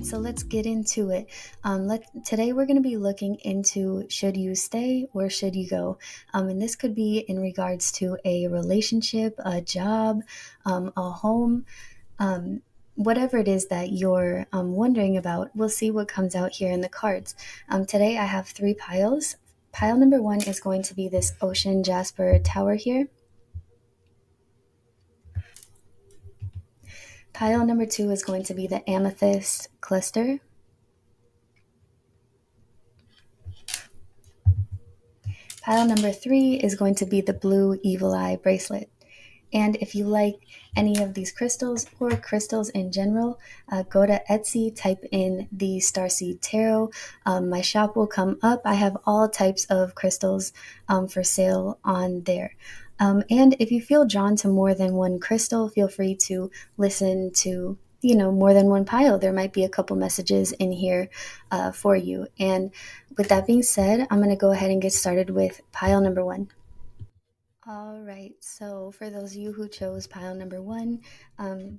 right, so let's get into it. Today we're going to be looking into should you stay or should you go? And this could be in regards to a relationship, a job, a home, um, whatever it is that you're wondering about. We'll see what comes out here in the cards. Today I have three piles. Pile number one is going to be this ocean jasper tower here. Pile number two is going to be the amethyst cluster. Pile number three is going to be the blue evil eye bracelet. And if you like any of these crystals or crystals in general, go to Etsy, type in the Starseed Tarot. My shop will come up. I have all types of crystals for sale on there. And if you feel drawn to more than one crystal, feel free to listen to more than one pile. There might be a couple messages in here for you. And with that being said, I'm going to go ahead and get started with pile number one. All right, so for those of you who chose pile number one,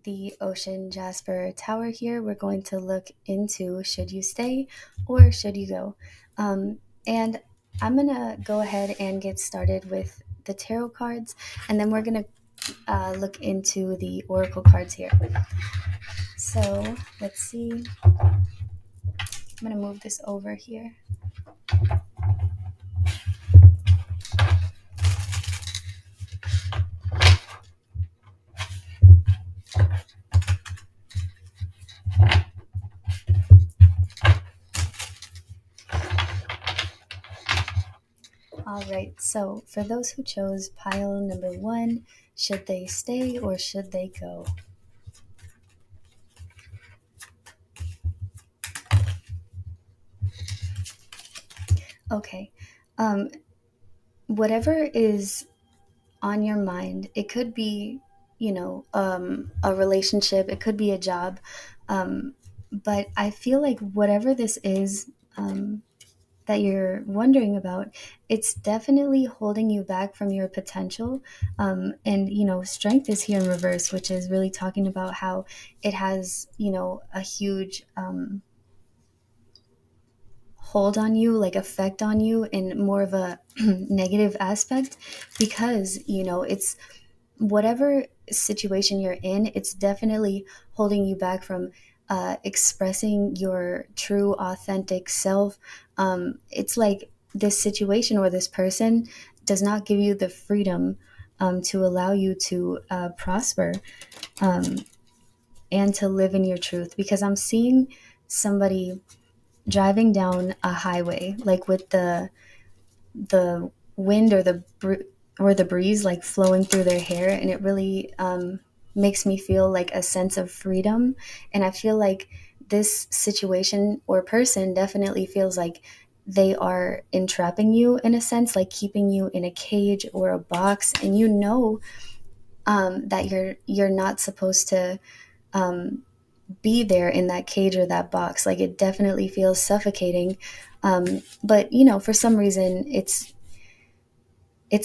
the Ocean Jasper Tower here, we're going to look into should you stay or should you go? And I'm going to go ahead and get started with the tarot cards, and then we're going to look into the oracle cards here. So let's see. I'm going to move this over here. All right, so for those who chose pile number one, should they stay or should they go? Okay, whatever is on your mind, it could be, a relationship, it could be a job, but I feel like whatever this is, that you're wondering about, it's definitely holding you back from your potential. And, strength is here in reverse, which is really talking about how it has, a huge hold on you, like effect on you in more of a negative aspect, because, it's whatever situation you're in, it's definitely holding you back from expressing your true, authentic self. It's like this situation or this person does not give you the freedom to allow you to prosper and to live in your truth. Because I'm seeing somebody driving down a highway, like with the wind or the breeze like flowing through their hair, and it really makes me feel like a sense of freedom. And I feel like this situation or person definitely feels like they are entrapping you in a sense, like keeping you in a cage or a box, and that you're not supposed to be there in that cage or that box. Like, it definitely feels suffocating. But for some reason, it's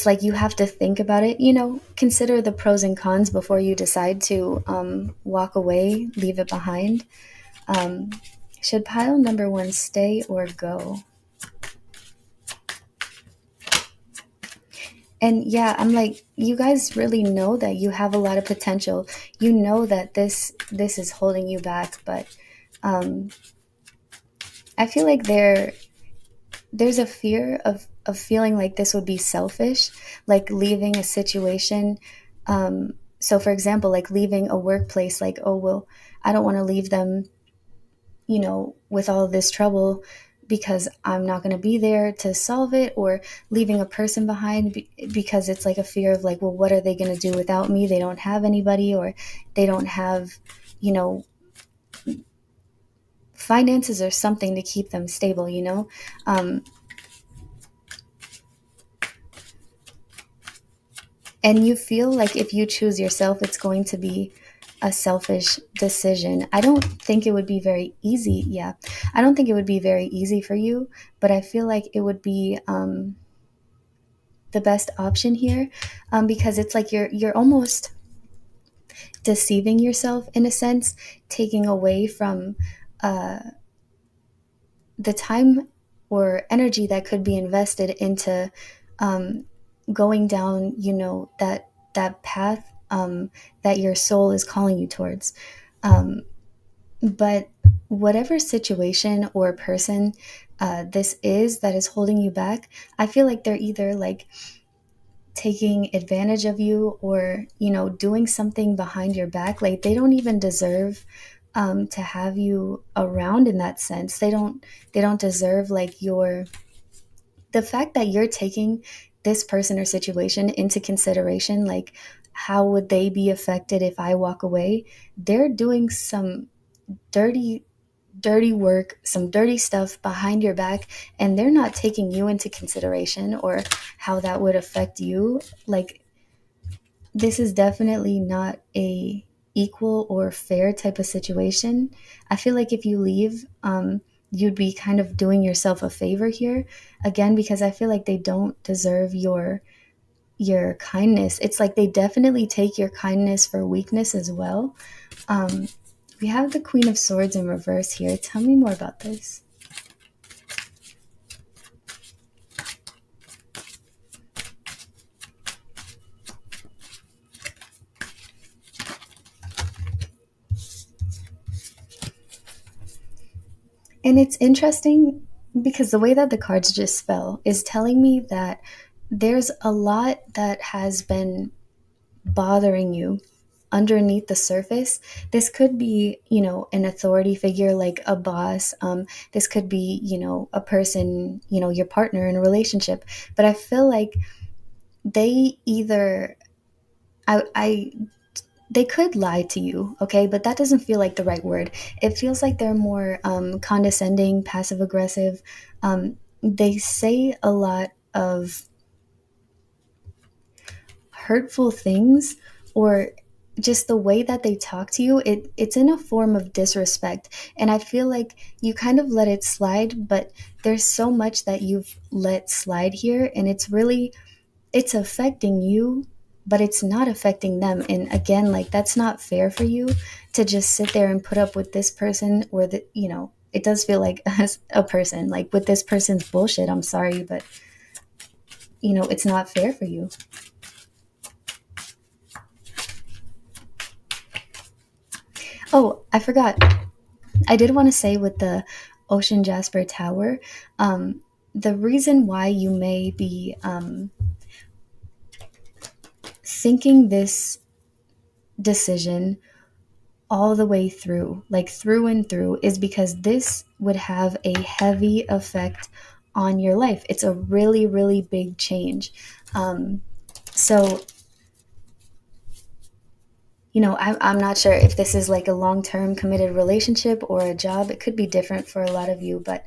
like you have to think about it, consider the pros and cons before you decide to walk away, leave it behind. Should pile number one stay or go? And yeah, I'm like, you guys really know that you have a lot of potential. You know that this is holding you back, but I feel like there's a fear of feeling like this would be selfish, like leaving a situation. So for example, like leaving a workplace, like, oh, well, I don't want to leave them, with all of this trouble because I'm not going to be there to solve it, or leaving a person behind because it's like a fear of like, well, what are they going to do without me? They don't have anybody, or they don't have, finances or something to keep them stable. And you feel like if you choose yourself, it's going to be a selfish decision. I don't think it would be very easy. Yeah, I don't think it would be very easy for you, but I feel like it would be the best option here, because it's like you're almost deceiving yourself in a sense, taking away from the time or energy that could be invested into um, going down, that path that your soul is calling you towards. Um, but whatever situation or person this is that is holding you back, I feel like they're either like taking advantage of you, or doing something behind your back. Like they don't even deserve to have you around. In that sense, they don't deserve like your the fact that you're taking this person or situation into consideration. Like, how would they be affected if I walk away? They're doing some dirty dirty work, some dirty stuff behind your back, and they're not taking you into consideration, or how that would affect you. Like, this is definitely not a equal or fair type of situation. I feel like if you leave, you'd be kind of doing yourself a favor here, again, because I feel like they don't deserve your kindness. It's like they definitely take your kindness for weakness as well. um, we have the Queen of Swords in reverse here. Tell me more about this. And it's interesting because the way that the cards just fell is telling me that there's a lot that has been bothering you underneath the surface. This could be, an authority figure like a boss. This could be, a person, your partner in a relationship. But I feel like they either, I they could lie to you, okay, but that doesn't feel like the right word. It feels like they're more condescending, passive aggressive. They say a lot of hurtful things, or just the way that they talk to you, it's in a form of disrespect. And I feel like you kind of let it slide, but there's so much that you've let slide here, and it's affecting you, but it's not affecting them. And again, like, that's not fair for you to just sit there and put up with this person, or it does feel like as a person, like, with this person's bullshit. I'm sorry, but it's not fair for you. Oh, I forgot. I did want to say with the Ocean Jasper Tower, the reason why you may be thinking this decision all the way through, like through and through, is because this would have a heavy effect on your life. It's a really, really big change. So, I'm not sure if this is like a long term committed relationship or a job. It could be different for a lot of you, but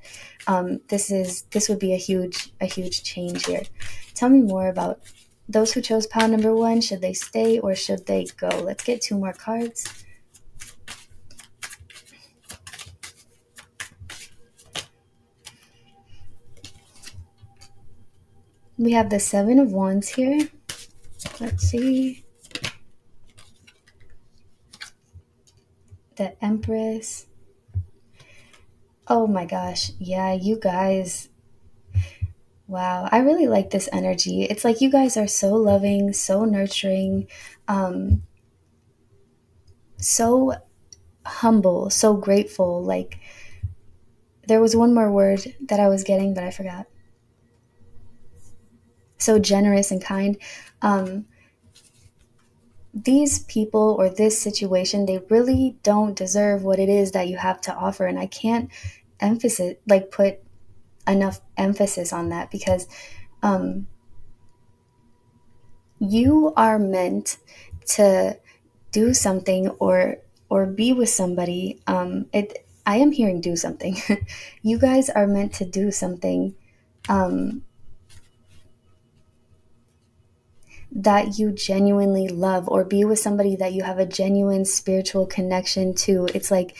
this would be a huge change here. Tell me more about those who chose pile number one. Should they stay or should they go? Let's get two more cards. We have the Seven of Wands here. Let's see. The Empress. Oh my gosh. Yeah, you guys. Wow. I really like this energy. It's like you guys are so loving, so nurturing, um, so humble, so grateful. Like, there was one more word that I was getting, but I forgot. So generous and kind. Um, these people or this situation, they really don't deserve what it is that you have to offer. And I can't put enough emphasis on that, because um, you are meant to do something, or be with somebody. I am hearing do something. You guys are meant to do something um, that you genuinely love, or be with somebody that you have a genuine spiritual connection to. It's like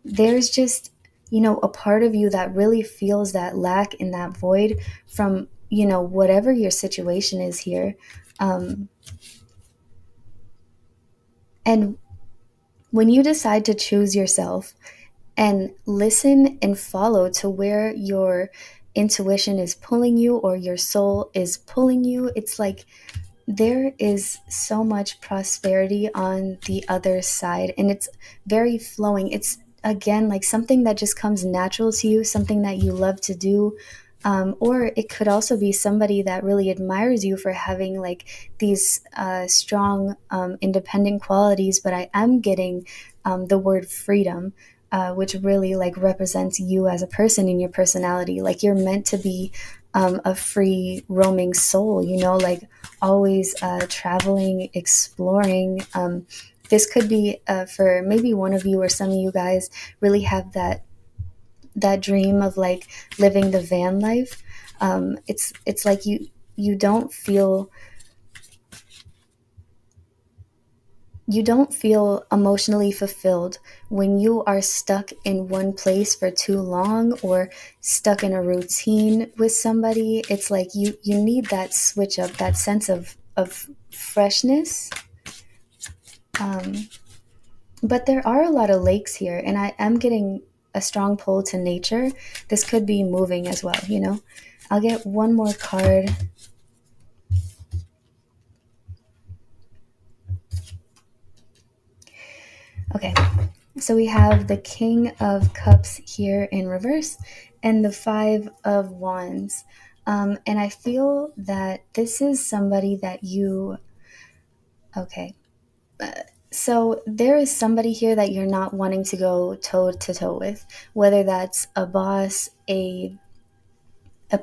there's just, a part of you that really feels that lack in that void from, whatever your situation is here. Um, and when you decide to choose yourself, and listen and follow to where your intuition is pulling you or your soul is pulling you. It's like there is so much prosperity on the other side, and it's very flowing. It's again like something that just comes natural to you, something that you love to do. Or it could also be somebody that really admires you for having like these strong independent qualities. But I am getting the word freedom, which really like represents you as a person and your personality. Like you're meant to be a free roaming soul, you know, like always traveling, exploring. This could be for maybe one of you or some of you guys really have that dream of like living the van life. It's like you don't feel you don't feel emotionally fulfilled when you are stuck in one place for too long or stuck in a routine with somebody. It's like you need that switch up, that sense of freshness. um, but there are a lot of lakes here, and I am getting a strong pull to nature. This could be moving as well, you know. I'll get one more card. Okay, so we have the King of Cups here in reverse and the Five of Wands. And I feel that this is somebody that you, okay. So there is somebody here that you're not wanting to go toe to toe with, whether that's a boss, a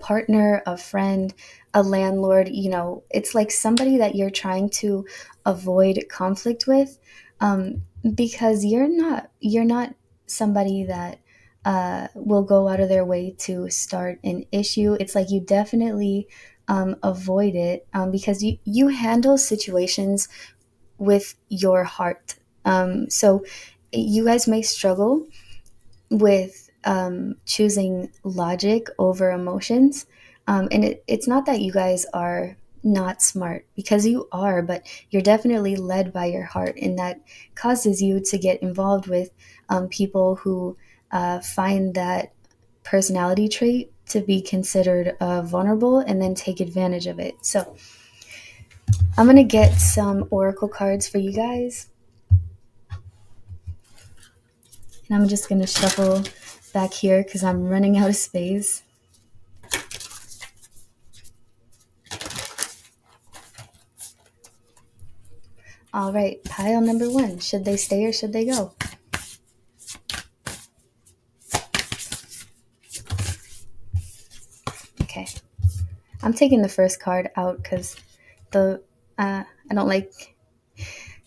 partner, a friend, a landlord. You know, it's like somebody that you're trying to avoid conflict with, because you're not somebody that will go out of their way to start an issue. It's like you definitely avoid it, because you handle situations with your heart. So you guys may struggle with choosing logic over emotions. And it's not that you guys are not smart, because you are, but you're definitely led by your heart. And that causes you to get involved with people who find that personality trait to be considered vulnerable and then take advantage of it. So I'm going to get some oracle cards for you guys. And I'm just going to shuffle back here because I'm running out of space. All right, pile number one. Should they stay or should they go? Okay. I'm taking the first card out because I don't like,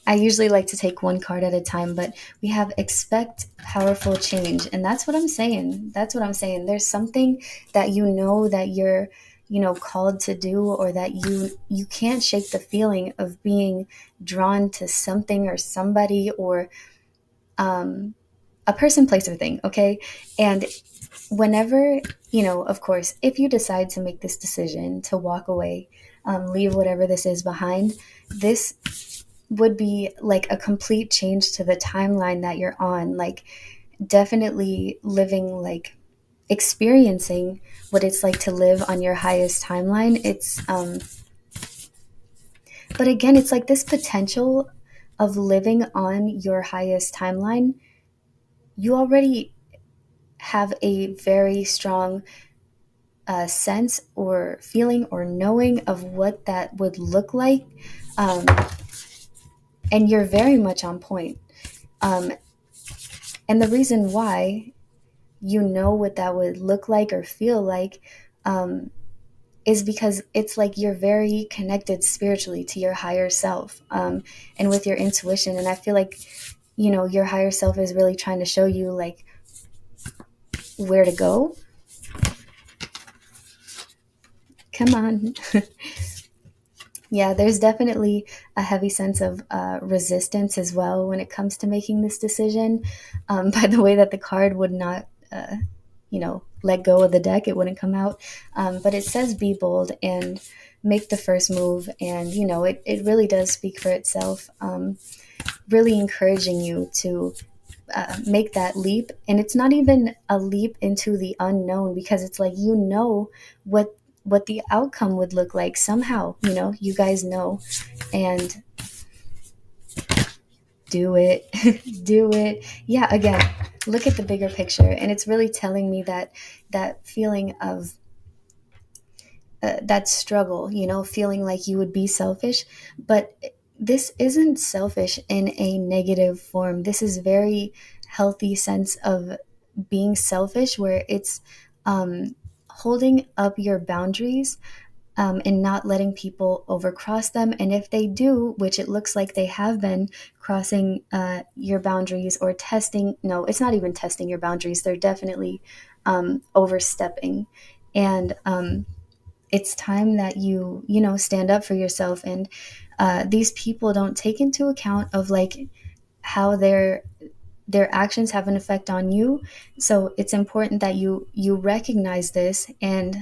I usually like to take one card at a time, but we have expect powerful change. And that's what I'm saying. That's what I'm saying. There's something that you know that you're, you know, called to do, or that you can't shake the feeling of being drawn to something or somebody, or a person, place, or thing. Okay. And whenever, you know, of course, if you decide to make this decision to walk away, leave whatever this is behind, this would be like a complete change to the timeline that you're on. Like, definitely living, like, experiencing what it's like to live on your highest timeline. But again, it's like this potential of living on your highest timeline. You already have a very strong sense or feeling or knowing of what that would look like. Um, and you're very much on point. Um, and the reason why you know what that would look like or feel like, is because it's like you're very connected spiritually to your higher self, and with your intuition. And I feel like, you know, your higher self is really trying to show you like where to go. Come on. Yeah, there's definitely a heavy sense of resistance as well when it comes to making this decision. By the way that the card would not, you know, let go of the deck, it wouldn't come out. But it says be bold and make the first move. And, you know, it really does speak for itself. Really encouraging you to make that leap. And it's not even a leap into the unknown, because it's like, you know what the outcome would look like somehow, you guys know. And do it. Do it. Yeah, again, look at the bigger picture, and it's really telling me that that feeling of that struggle, feeling like you would be selfish, but this isn't selfish in a negative form. This is very healthy sense of being selfish, where it's holding up your boundaries, and not letting people overcross them. And if they do, which it looks like they have been crossing your boundaries, or testing, no, it's not even testing your boundaries. They're definitely overstepping. And it's time that you stand up for yourself. And these people don't take into account of like how their actions have an effect on you. So it's important that you recognize this and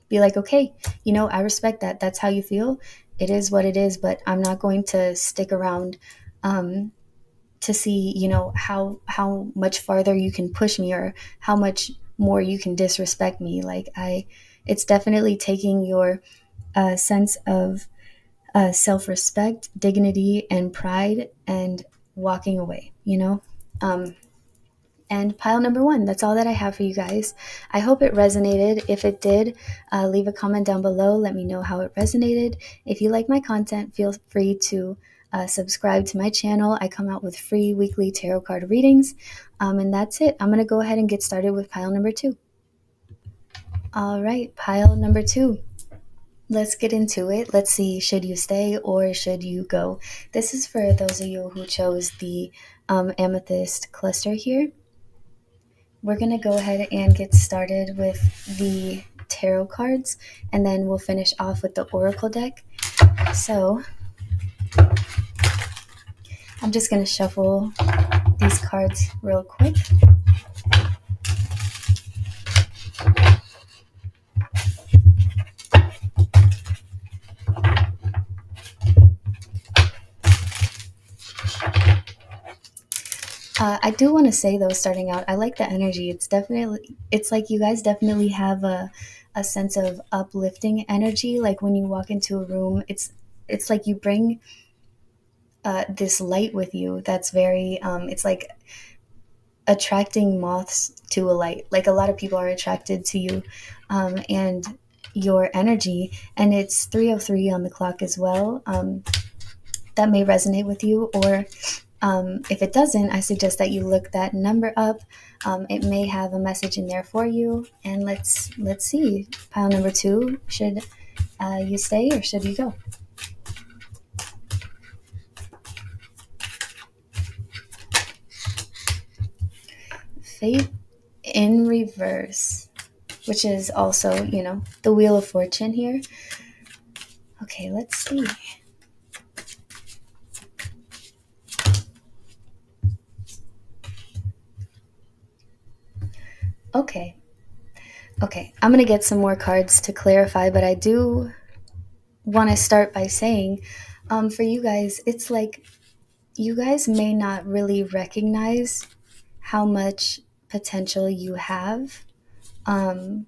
be like, okay, I respect that. That's how you feel. It is what it is, but I'm not going to stick around to see, how much farther you can push me, or how much more you can disrespect me. It's definitely taking your sense of self-respect, dignity, and pride, and walking away, and pile number one, that's all that I have for you guys. I hope it resonated. If it did, leave a comment down below. Let me know how it resonated. If you like my content, feel free to subscribe to my channel. I come out with free weekly tarot card readings. And that's it. I'm going to go ahead and get started with pile number two. All right, pile number two. Let's get into it. Let's see, should you stay or should you go? This is for those of you who chose the amethyst cluster here. We're going to go ahead and get started with the tarot cards, and then we'll finish off with the oracle deck. So I'm just going to shuffle these cards real quick. I do want to say though, starting out, I like the energy. It's like you guys definitely have a sense of uplifting energy. Like when you walk into a room, it's like you bring this light with you that's very, it's like attracting moths to a light. Like a lot of people are attracted to you and your energy. And it's 3:03 on the clock as well. That may resonate with you, or if it doesn't, I suggest that you look that number up. It may have a message in there for you. And let's see. Pile number two, should you stay or should you go? Fate in reverse, which is also, the Wheel of Fortune here. Okay, let's see. Okay, I'm going to get some more cards to clarify, but I do want to start by saying, for you guys, it's like you guys may not really recognize how much potential you have, or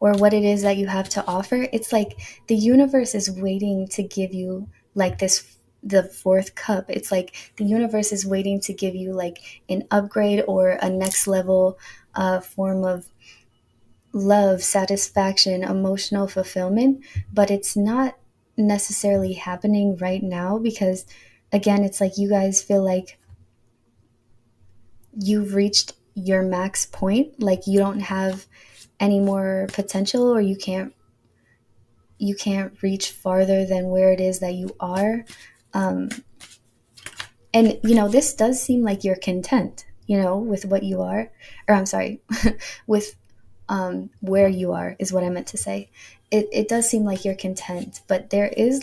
what it is that you have to offer. It's like the universe is waiting to give you like the fourth cup. It's like the universe is waiting to give you like an upgrade or a next level form of love, satisfaction, emotional fulfillment, but it's not necessarily happening right now, because again, it's like you guys feel like you've reached your max point. Like you don't have any more potential, or you can't reach farther than where it is that you are. And this does seem like you're content, with what you are, or I'm sorry, with where you are is what I meant to say. It does seem like you're content, but there's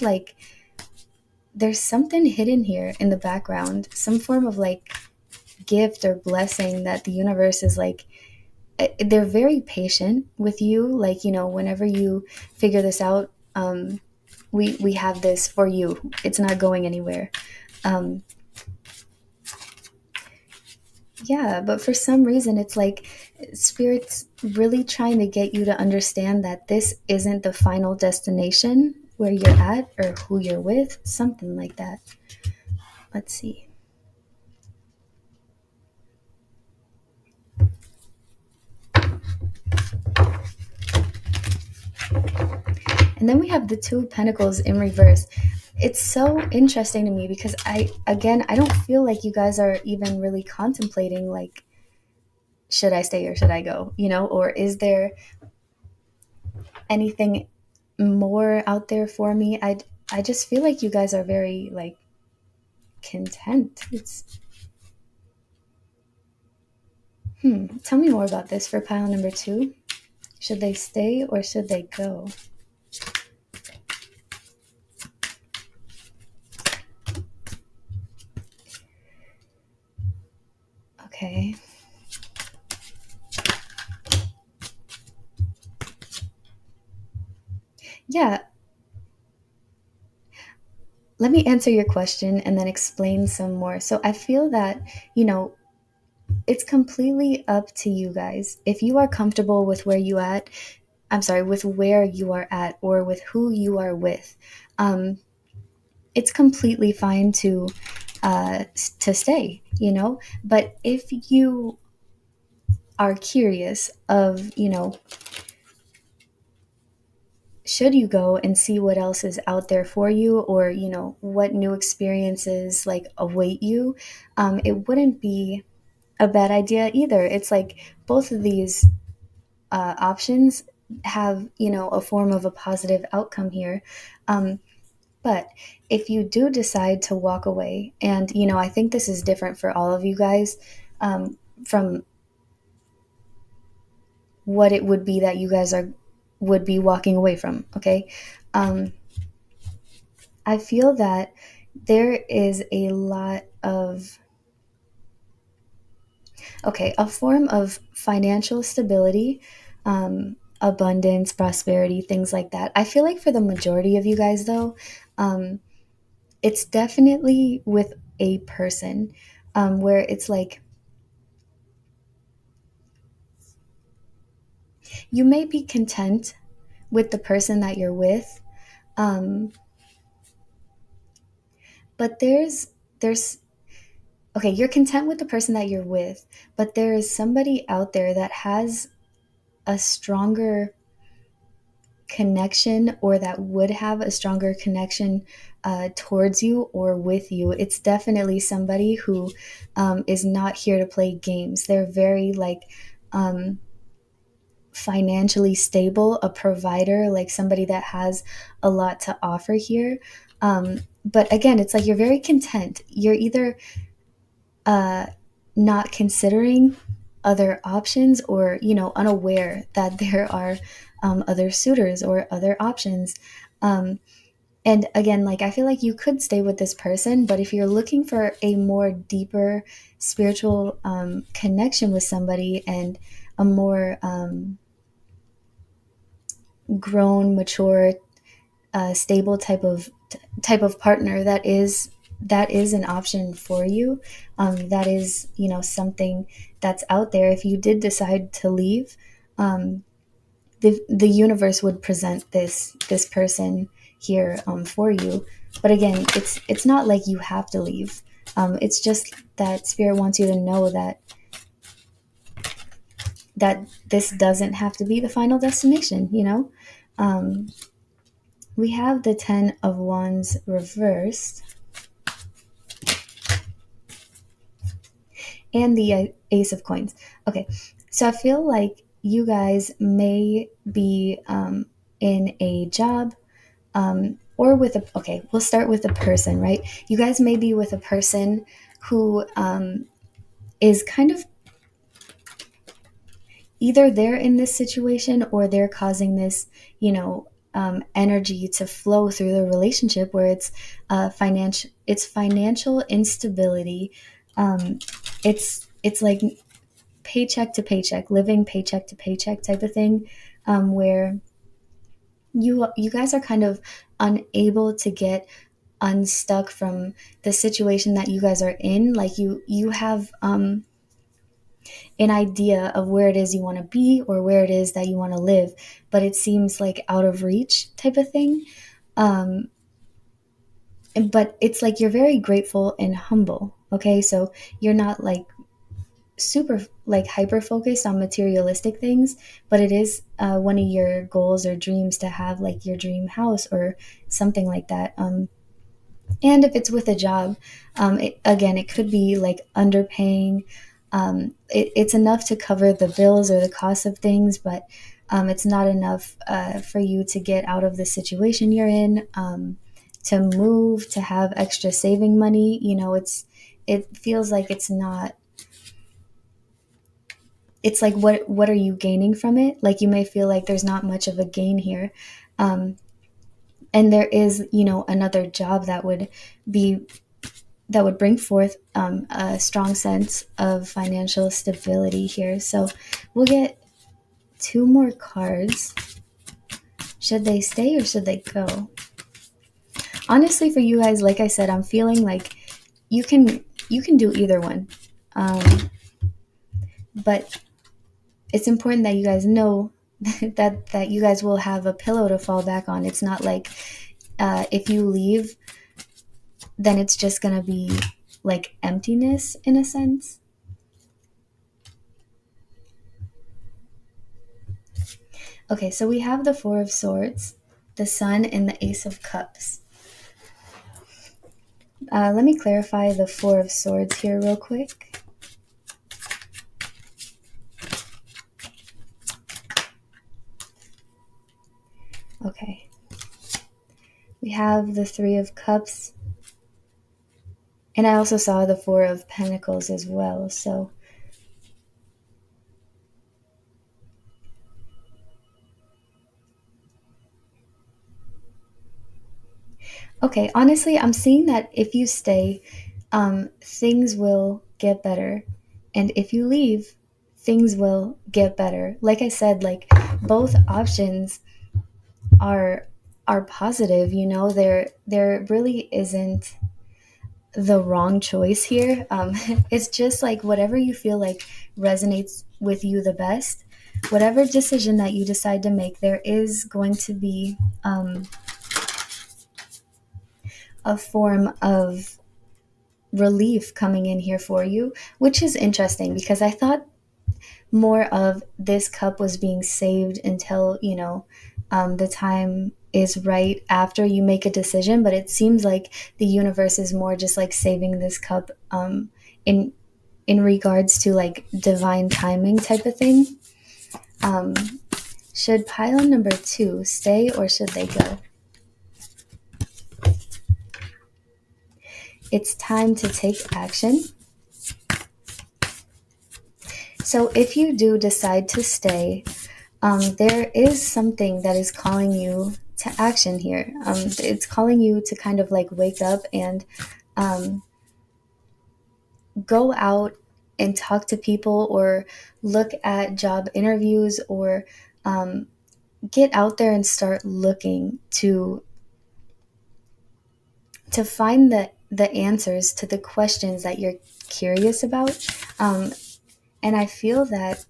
something hidden here in the background, some form of like gift or blessing that the universe is like, they're very patient with you. Like, whenever you figure this out, we have this for you. It's not going anywhere. Yeah, but for some reason, it's like Spirit's really trying to get you to understand that this isn't the final destination where you're at or who you're with, something like that. Let's see. And then we have the Two of Pentacles in reverse. It's so interesting to me because I don't feel like you guys are even really contemplating, like, should I stay or should I go? Or is there anything more out there for me? I just feel like you guys are very, like, content. Tell me more about this for pile number two. Should they stay or should they go? Okay. Yeah, let me answer your question and then explain some more. So I feel that, you know, it's completely up to you guys. If you are comfortable with with where you are at or with who you are with, it's completely fine to stay, But if you are curious of, should you go and see what else is out there for you, or what new experiences like await you, it wouldn't be a bad idea either. It's like both of these options have a form of a positive outcome here. But if you do decide to walk away, and I think this is different for all of you guys, from what it would be that you guys would be walking away from. Okay. um, I feel that there is a lot of, a form of financial stability, abundance, prosperity, things like that. I feel like for the majority of you guys, though, it's definitely with a person, where it's like you may be content with the person that you're with, um, but there's okay, you're content with the person that you're with, but there is somebody out there that has a stronger connection, or that would have a stronger connection towards you or with you. It's definitely somebody who is not here to play games. They're very, like, um, financially stable, a provider, like somebody that has a lot to offer here. But again, it's like you're very content. You're either uh, not considering other options, or unaware that there are other suitors or other options. Um, and again, like, I feel like you could stay with this person, but if you're looking for a more deeper spiritual connection with somebody, and a more grown, mature, stable type of partner, that is an option for you. That is, something that's out there. If you did decide to leave, the universe would present this person here, for you. But again, it's not like you have to leave. It's just that spirit wants you to know that this doesn't have to be the final destination. um, we have the Ten of Wands reversed, and the Ace of Coins. Okay, so I feel like you guys may be in a job, or with we'll start with a person, right? You guys may be with a person who is kind of, either they're in this situation or they're causing this, energy to flow through the relationship, where it's financial instability. It's like paycheck to paycheck, living paycheck to paycheck type of thing, where you guys are kind of unable to get unstuck from the situation that you guys are in. Like, you have an idea of where it is you want to be or where it is that you want to live, but it seems like out of reach type of thing. Um, but it's like you're very grateful and humble. Okay, so you're not like super like hyper focused on materialistic things, but it is one of your goals or dreams to have like your dream house or something like that. And if it's with a job, again, it could be like underpaying. It's enough to cover the bills or the cost of things, but it's not enough for you to get out of the situation you're in, to move, to have extra saving money. It feels like it's not. It's like what are you gaining from it? Like you may feel like there's not much of a gain here. Um, and there is another job be that would bring forth a strong sense of financial stability here. So we'll get two more cards. Should they stay or should they go? Honestly, for you guys, like I said, I'm feeling like you can do either one, but it's important that you guys know that you guys will have a pillow to fall back on. It's not like if you leave, then it's just gonna be like emptiness in a sense. Okay, so we have the Four of Swords, the Sun, and the Ace of Cups. Let me clarify the Four of Swords here real quick. Okay. We have the Three of Cups, and I also saw the Four of Pentacles as well, so okay, honestly, I'm seeing that if you stay, things will get better. And if you leave, things will get better. Like I said, like both options are are positive, there really isn't the wrong choice here. It's just like whatever you feel like resonates with you the best. Whatever decision that you decide to make, there is going to be a form of relief coming in here for you, which is interesting because I thought more of this cup was being saved until, the time is right after you make a decision. But it seems like the universe is more just like saving this cup in regards to like divine timing type of thing. Um, should pile number two stay or should they go? It's time to take action. So if you do decide to stay, there is something that is calling you to action here. It's calling you to kind of like wake up and um, go out and talk to people or look at job interviews or get out there and start looking to find the answers to the questions that you're curious about. And I feel that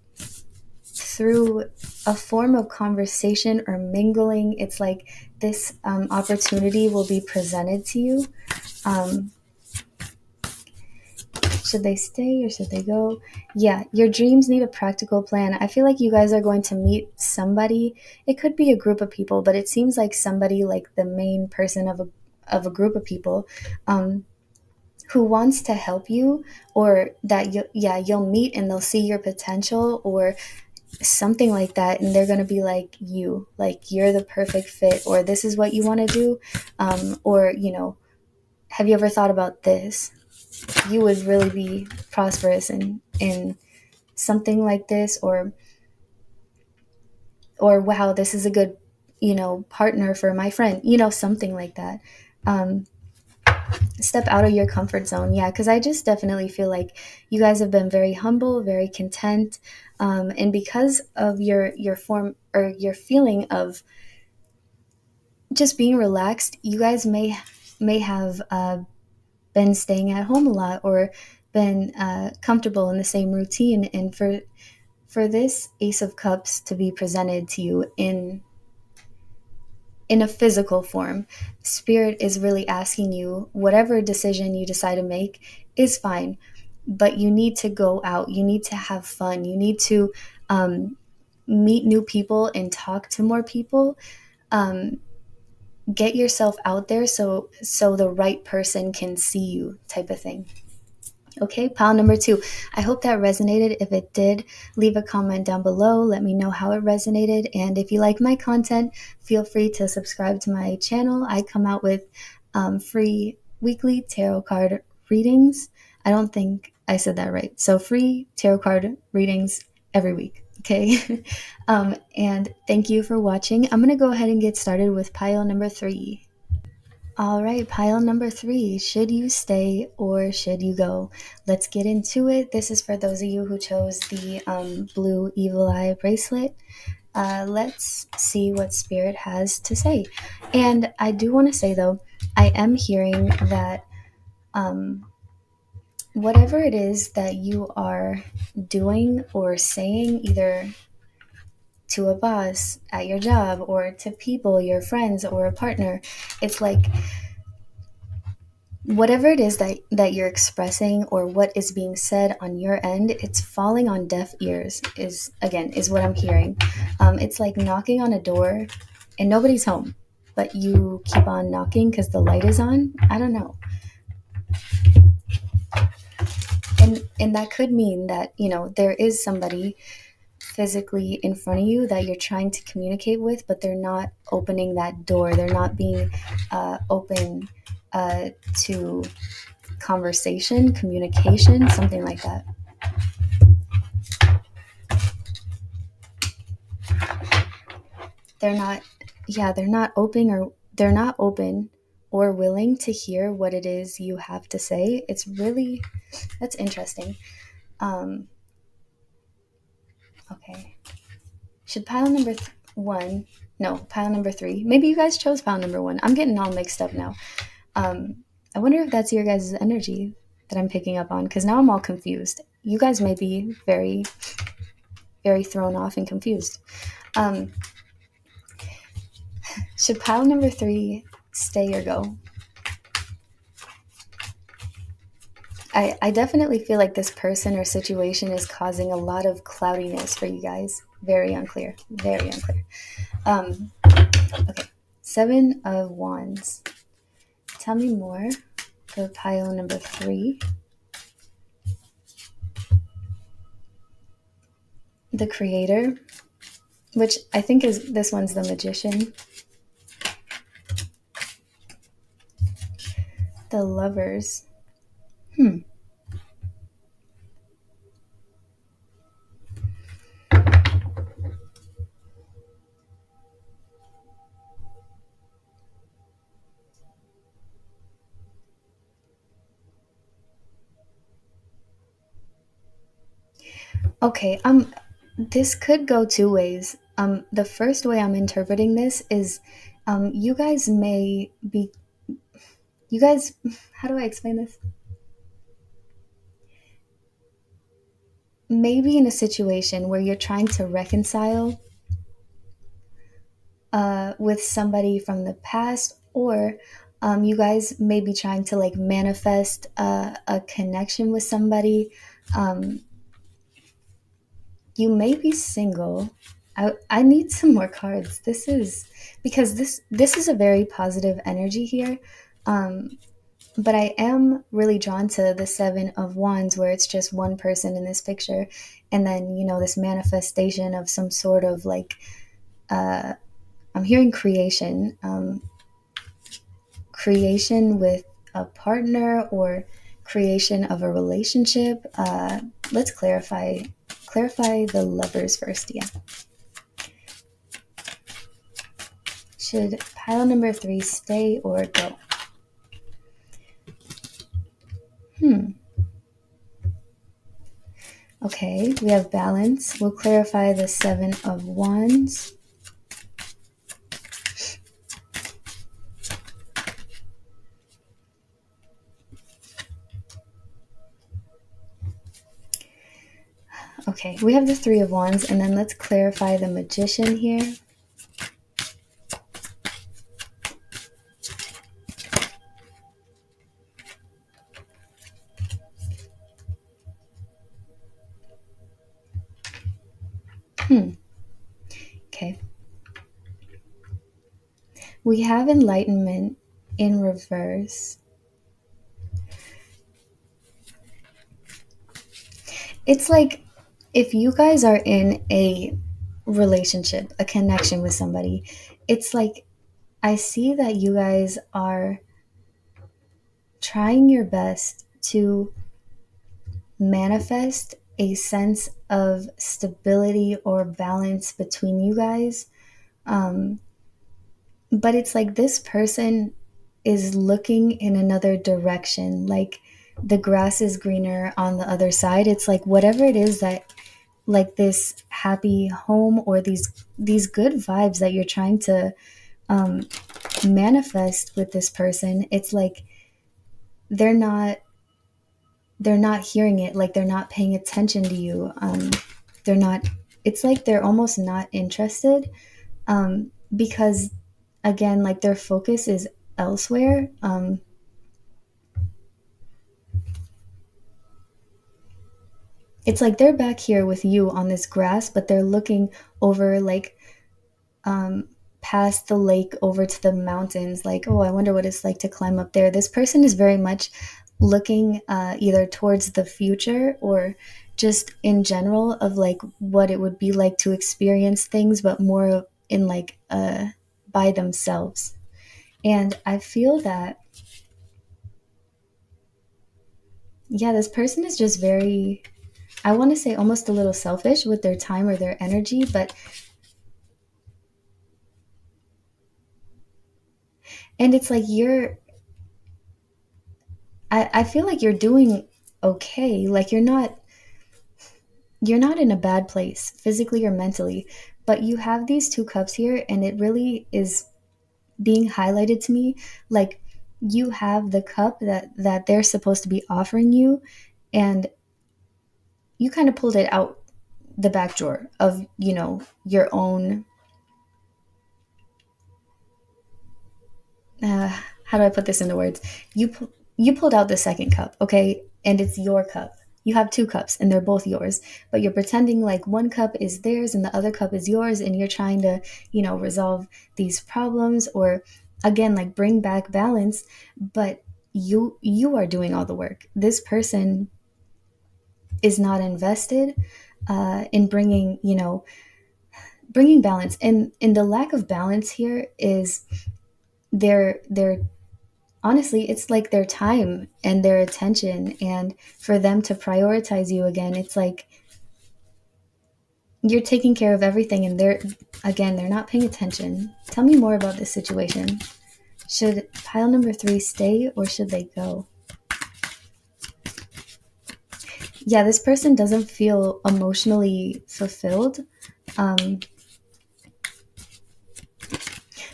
through a form of conversation or mingling, it's like this opportunity will be presented to you. Um, should they stay or should they go? Yeah, your dreams need a practical plan. I feel like you guys are going to meet somebody. It could be a group of people, but it seems like somebody, like the main person of a group of people, who wants to help you, or that you'll meet and they'll see your potential or something like that, and they're going to be like you're the perfect fit, or this is what you want to do, or have you ever thought about this? You would really be prosperous in something like this, or wow, this is a good partner for my friend, something like that. Step out of your comfort zone. Yeah, because I just definitely feel like you guys have been very humble, very content, and because of your form or your feeling of just being relaxed, you guys may have been staying at home a lot or been comfortable in the same routine, and for this Ace of Cups to be presented to you in a physical form, Spirit is really asking you, whatever decision you decide to make is fine, but you need to go out, you need to have fun, you need to meet new people and talk to more people. um, get yourself out there so the right person can see you, type of thing. Okay, pile number 2. I hope that resonated. If it did, leave a comment down below. Let me know how it resonated. And if you like my content, feel free to subscribe to my channel. I come out with free weekly tarot card readings. I don't think I said that right. So free tarot card readings every week. Okay. And thank you for watching. I'm going to go ahead and get started with pile number 3. All right, pile number 3. Should you stay or should you go? Let's get into it. This is for those of you who chose the blue evil eye bracelet. Let's see what Spirit has to say. And I do want to say, though, I am hearing that whatever it is that you are doing or saying, either to a boss at your job or to people, your friends or a partner, it's like whatever it is that you're expressing or what is being said on your end, it's falling on deaf ears, is what I'm hearing. It's like knocking on a door and nobody's home, but you keep on knocking because the light is on. I don't know. And that could mean that, there is somebody physically in front of you that you're trying to communicate with, but they're not opening that door. They're not being open to conversation, communication, something like that. They're not, yeah, they're not open or willing to hear what it is you have to say. That's interesting. Okay. Should pile number 1, no, pile number 3. Maybe you guys chose pile number 1. I'm getting all mixed up now. I wonder if that's your guys' energy that I'm picking up on, because now I'm all confused. You guys may be very, very thrown off and confused. Should pile number 3 stay or go? I definitely feel like this person or situation is causing a lot of cloudiness for you guys. Very unclear. Very unclear. Okay. 7 of Wands. Tell me more for pile number 3. The Creator, which I think is, this one's the Magician. The Lovers. Okay, this could go two ways. The first way I'm interpreting this is, you guys may be, you guys, how do I explain this? Maybe in a situation where you're trying to reconcile with somebody from the past, or you guys may be trying to like manifest a connection with somebody. You may be single. I need some more cards. This is because this is a very positive energy here. But I am really drawn to the 7 of Wands, where it's just one person in this picture, and then this manifestation of some sort of like, I'm hearing creation, creation with a partner or creation of a relationship. Let's clarify the Lovers first. Yeah. Should pile number 3 stay or go? Okay, we have Balance. We'll clarify the 7 of Wands. Okay, we have the Three of Wands, and then let's clarify the Magician here. Okay. We have Enlightenment in reverse. It's like if you guys are in a relationship, a connection with somebody, it's like I see that you guys are trying your best to manifest a sense of stability or balance between you guys. Um, but it's like this person is looking in another direction. Like the grass is greener on the other side. It's like whatever it is that like this happy home or these good vibes that you're trying to um, manifest with this person, it's like they're not they're not hearing it, like they're not paying attention to you. They're not, it's like they're almost not interested, because again, like their focus is elsewhere. It's like they're back here with you on this grass, but they're looking over like um, past the lake over to the mountains, like, oh, I wonder what it's like to climb up there. This person is very much looking either towards the future or just in general of like what it would be like to experience things, but more in like by themselves. And I feel that, yeah, this person is just very, I want to say almost a little selfish with their time or their energy, but and it's like I feel like you're doing okay. Like you're not in a bad place physically or mentally, but you have these two cups here and it really is being highlighted to me. Like you have the cup that they're supposed to be offering you, and you kind of pulled it out the back drawer of, your own uh, how do I put this into words? You pulled out the second cup, okay, and it's your cup. You have two cups, and they're both yours, but you're pretending like one cup is theirs and the other cup is yours, and you're trying to, resolve these problems or, again, like bring back balance. But you are doing all the work. This person is not invested in bringing balance, and the lack of balance here is their honestly, it's like their time and their attention, and for them to prioritize you again, it's like you're taking care of everything, and they're not paying attention. Tell me more about this situation. Should pile number 3 stay or should they go? Yeah, this person doesn't feel emotionally fulfilled. Um,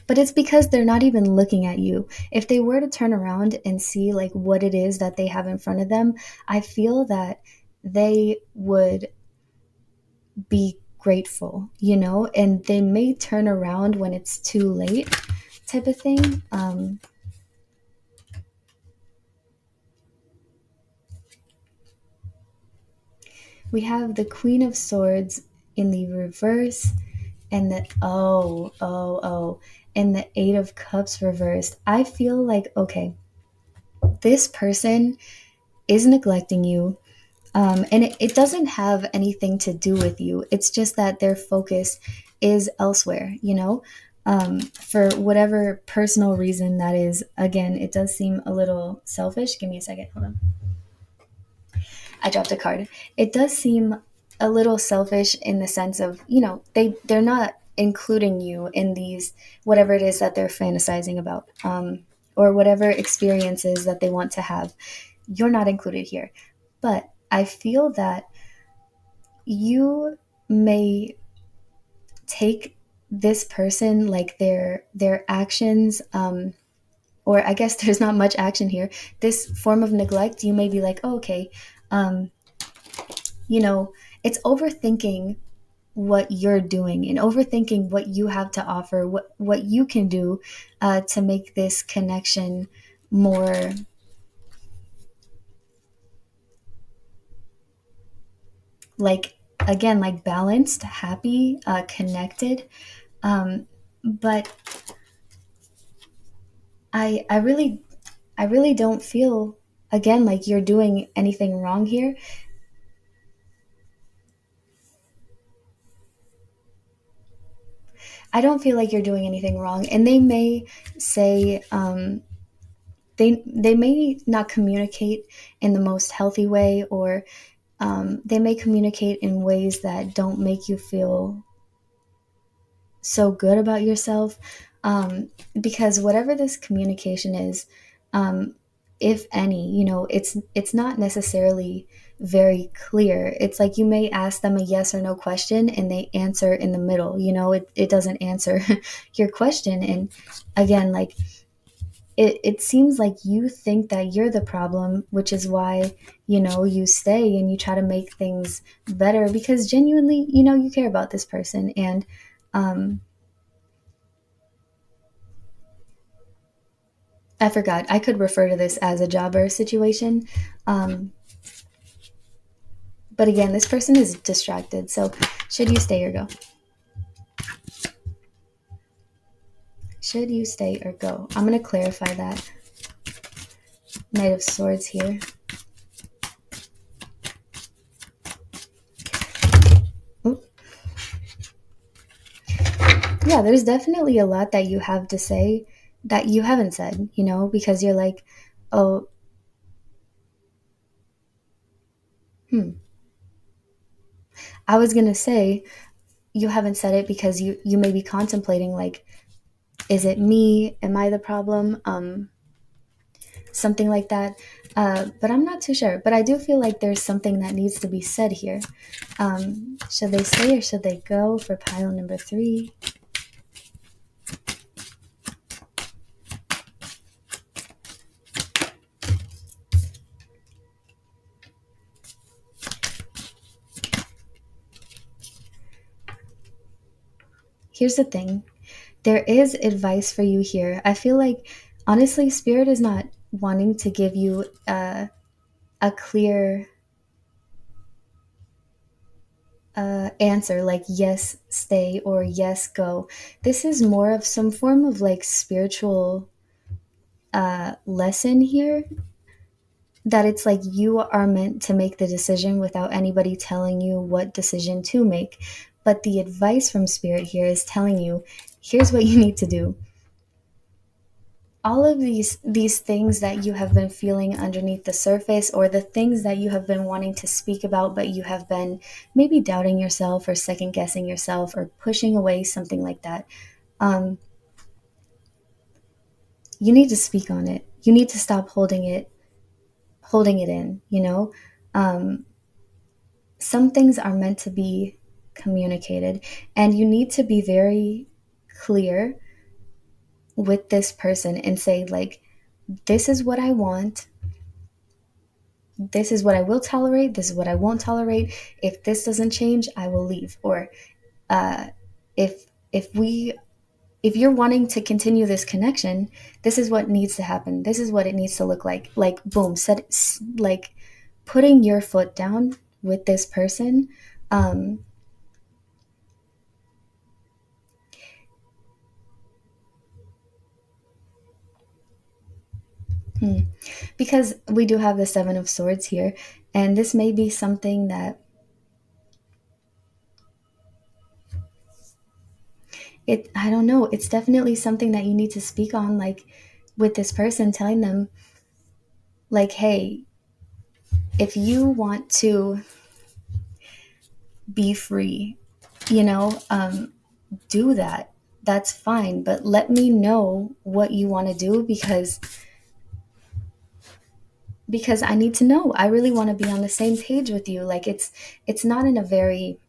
but it's because they're not even looking at you. If they were to turn around and see like what it is that they have in front of them, I feel that they would be grateful, and they may turn around when it's too late, type of thing. We have the Queen of Swords in the reverse, and and the Eight of Cups reversed. I feel like, okay, this person is neglecting you. And it doesn't have anything to do with you. It's just that their focus is elsewhere, for whatever personal reason that is. Again, it does seem a little selfish. Give me a second. Hold on. I dropped a card. It does seem a little selfish in the sense of, they're not including you in these, whatever it is that they're fantasizing about, or whatever experiences that they want to have. You're not included here. But I feel that you may take this person, like their actions, or I guess there's not much action here, this form of neglect. You may be like, oh, okay, um, you know it's overthinking what you're doing and overthinking what you have to offer, what you can do to make this connection more, like, again, like balanced, happy, connected. um, but I really, I really don't feel, again, like you're doing anything wrong here. I don't feel like you're doing anything wrong, and they may say, they may not communicate in the most healthy way, or they may communicate in ways that don't make you feel so good about yourself, because whatever this communication is, um, if any, it's not necessarily very clear. It's like you may ask them a yes or no question and they answer in the middle. It doesn't answer your question. And again, like, it seems like you think that you're the problem, which is why, you stay and you try to make things better because genuinely, you care about this person. And um, I forgot, I could refer to this as a jobber situation. Um, but again, this person is distracted. So should you stay or go? Should you stay or go? I'm going to clarify that. Knight of Swords here. Oop. Yeah, there's definitely a lot that you have to say that you haven't said, because you're like, oh, hmm. I was going to say, you haven't said it because you may be contemplating, like, is it me? Am I the problem? Something like that. But I'm not too sure. But I do feel like there's something that needs to be said here. Should they stay or should they go for pile number 3? Here's the thing. There is advice for you here. I feel like, honestly, Spirit is not wanting to give you a clear answer, like yes, stay, or yes, go. This is more of some form of like spiritual lesson here, that it's like you are meant to make the decision without anybody telling you what decision to make. But the advice from Spirit here is telling you, here's what you need to do. All of these things that you have been feeling underneath the surface, or the things that you have been wanting to speak about but you have been maybe doubting yourself or second guessing yourself or pushing away, something like that, um, you need to speak on it. You need to stop holding it in. um, some things are meant to be communicated, and you need to be very clear with this person and say, like, this is what I want, this is what I will tolerate, this is what I won't tolerate. If this doesn't change, I will leave. Or uh, if you're wanting to continue this connection, this is what needs to happen, this is what it needs to look like, boom, like, putting your foot down with this person. um, hmm. Because we do have the Seven of Swords here, and this may be something that I don't know, it's definitely something that you need to speak on, like, with this person, telling them, like, hey, if you want to be free, do that. That's fine, but let me know what you want to do, because I need to know. I really want to be on the same page with you. Like, it's not in a very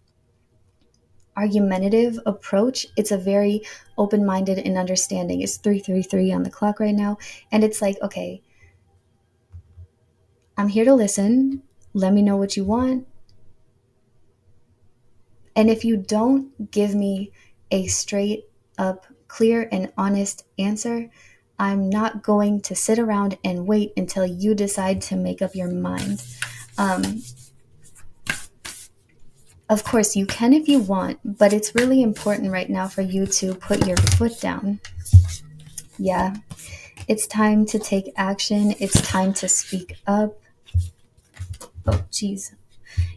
argumentative approach. It's a very open-minded and understanding. It's 333 on the clock right now, and it's like, okay, I'm here to listen. Let me know what you want. And if you don't give me a straight up, clear, and honest answer, I'm not going to sit around and wait until you decide to make up your mind. Um, of course, you can if you want, but it's really important right now for you to put your foot down. Yeah, it's time to take action. It's time to speak up. Oh, geez.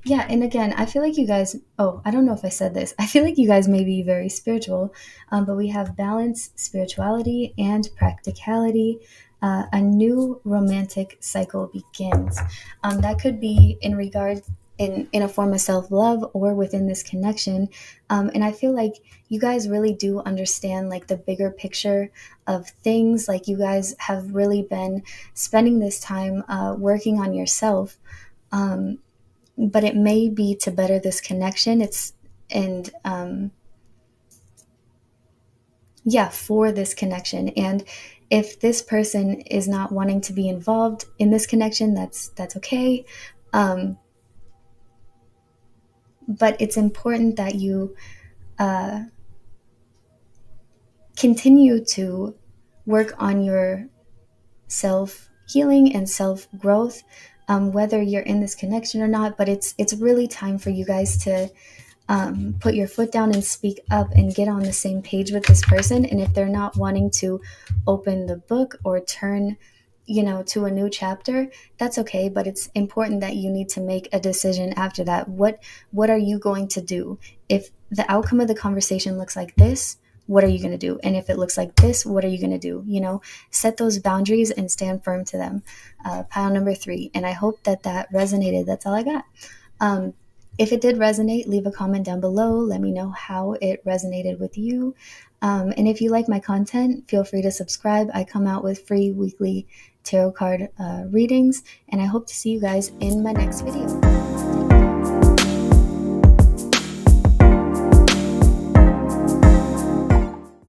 Yeah, and again, I feel like you guys, oh, I don't know if I said this. I feel like you guys may be very spiritual, but we have balance, spirituality, and practicality. A new romantic cycle begins. That could be in regard in a form of self-love or within this connection. And I feel like you guys really do understand like the bigger picture of things. Like you guys have really been spending this time working on yourself. Um, but it may be to better this connection. It's and yeah, for this connection. And if this person is not wanting to be involved in this connection, that's okay. Um, but it's important that you uh, continue to work on your self healing and self growth, whether you're in this connection or not. But it's really time for you guys to put your foot down and speak up and get on the same page with this person. And if they're not wanting to open the book or turn, to a new chapter, that's okay. But it's important that you need to make a decision after that. What are you going to do? If the outcome of the conversation looks like this, what are you going to do? And if it looks like this, what are you going to do? Set those boundaries and stand firm to them. Pile number 3. And I hope that resonated. That's all I got. If it did resonate, leave a comment down below. Let me know how it resonated with you. And if you like my content, feel free to subscribe. I come out with free weekly tarot card readings, and I hope to see you guys in my next video.